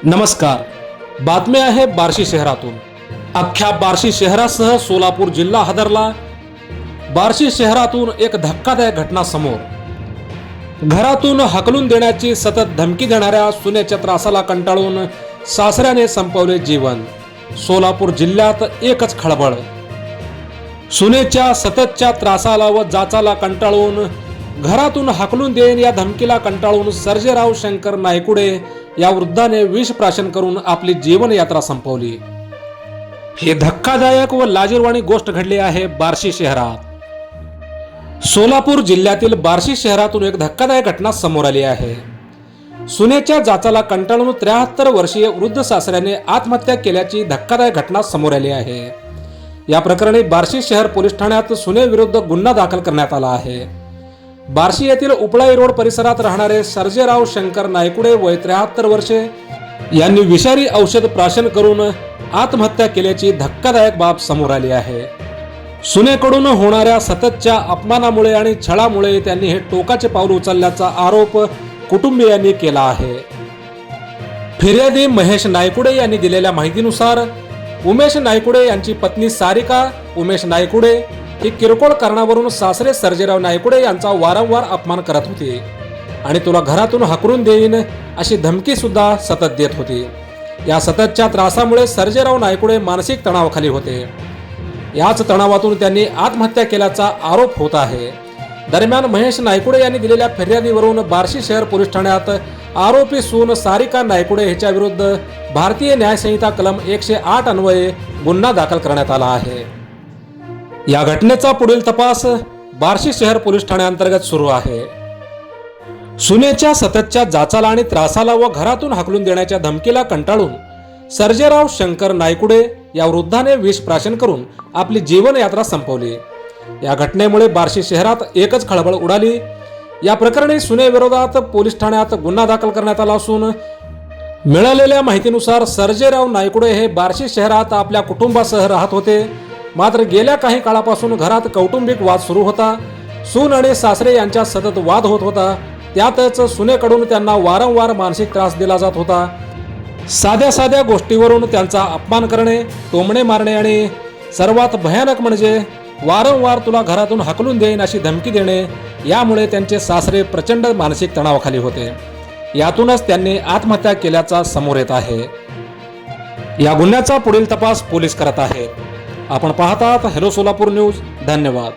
नमस्कार. बातमी आहे बार्शी शहरातून. अख्ख्या बार्शी शहरासह सोलापूर जिल्हा हादरला. बार्शी शहरातून एक धक्कादायक घटना समोर. घरातून हाकलून देण्याची सतत धमकी देणाऱ्या सुनेच्या त्रासाला कंटाळून सासऱ्याने संपवले जीवन. सोलापूर जिल्ह्यात एकच खळबळ. सुनेच्या सततच्या त्रासाला व जाचाला कंटाळून घरातून हाकलून देईन या धमकीला कंटाळून सर्जेराव शंकर नायकुडे या वृद्धाने विष प्राशन करून आपली जीवन यात्रा संपवली. ही धक्कादायक व लाजिरवाणी गोष्ट घडली आहे बार्शी शहरात. सोलापूर जिल्ह्यातील बार्शी शहरातून एक धक्कादायक घटना समोर आली आहे. सुनेच्या जाचाला कंटाळून 73 वर्षीय वृद्ध सासऱ्याने आत्महत्या केल्याची धक्कादायक घटना समोर आली आहे. या प्रकरणी बार्शी शहर पोलीस ठाण्यात सुनेविरुद्ध गुन्हा दाखल करण्यात आला आहे. बार्शी येथील उपळाई रोड परिसरात राहणारे सर्जेराव शंकर नायकुडे वय 73 वर्षे यांनी विषारी औषध प्राशन करून आत्महत्या केल्याची धक्कादायक बाब समोर आली आहे. सुनेकडून होणाऱ्या सततच्या अपमानामुळे आणि छळामुळे त्यांनी हे टोकाचे पाऊल उचलल्याचा आरोप कुटुंबियांनी केला आहे. फिर्यादी महेश नायकुडे यांनी दिलेल्या माहितीनुसार उमेश नायकुडे यांची पत्नी सारिका उमेश नायकुडे ही किरकोळ कारणावरून सासरे सर्जेराव नायकुडे यांचा वारंवार अपमान करत होती आणि तुला घरातून हाकलून देईन अशी धमकी सुद्धा सतत देत होती. या सततच्या त्रासामुळे सर्जेराव नायकुडे मानसिक तणावाखाली होते. याच तणावातून त्यांनी आत्महत्या केल्याचा आरोप होत आहे. दरम्यान महेश नायकुडे यांनी दिलेल्या फिर्यादीवरून बार्शी शहर पोलीस ठाण्यात आरोपी सून सारिका नायकुडे हिच्या विरुद्ध भारतीय न्याय संहिता कलम 108 अन्वये गुन्हा दाखल करण्यात आला आहे. या घटनेचा पुढील तपास बार्शी शहर पोलीस ठाण्याअंतर्गत सुरू आहे. सुनेच्या सततच्या जाचाला आणि त्रासाला व घरातून हाकलून देण्याच्या धमकीला कंटाळून सर्जेराव शंकर नायकुडे या वृद्धाने विष प्राशन करून आपली जीवन यात्रा संपवली. या घटनेमुळे बार्शी शहरात एकच खळबळ उडाली. या प्रकरणी सुनेविरोधात पोलीस ठाण्यात गुन्हा दाखल करण्यात आला असून मिळालेल्या माहितीनुसार सर्जेराव नायकुडे हे बार्शी शहरात आपल्या कुटुंबासह राहत होते. मात्र गेल्या काही काळापासून घरात कौटुंबिक वाद सुरू होता. सून आणि सासरे यांच्यात सतत वाद होत होता. त्यातच सुनेकडून त्यांना वारंवार मानसिक त्रास दिला जात होता. साध्या साध्या गोष्टीवरून त्यांचा अपमान करणे, टोमणे मारणे आणि सर्वात भयानक म्हणजे वारंवार तुला घरातून हाकलून देईन अशी धमकी देणे, यामुळे त्यांचे सासरे प्रचंड मानसिक तणावाखाली होते. यातूनच त्यांनी आत्महत्या केल्याचा समोर येत आहे. या गुन्ह्याचा पुढील तपास पोलीस करत आहेत. आपण पाहतात हेलो सोलापूर न्यूज. धन्यवाद.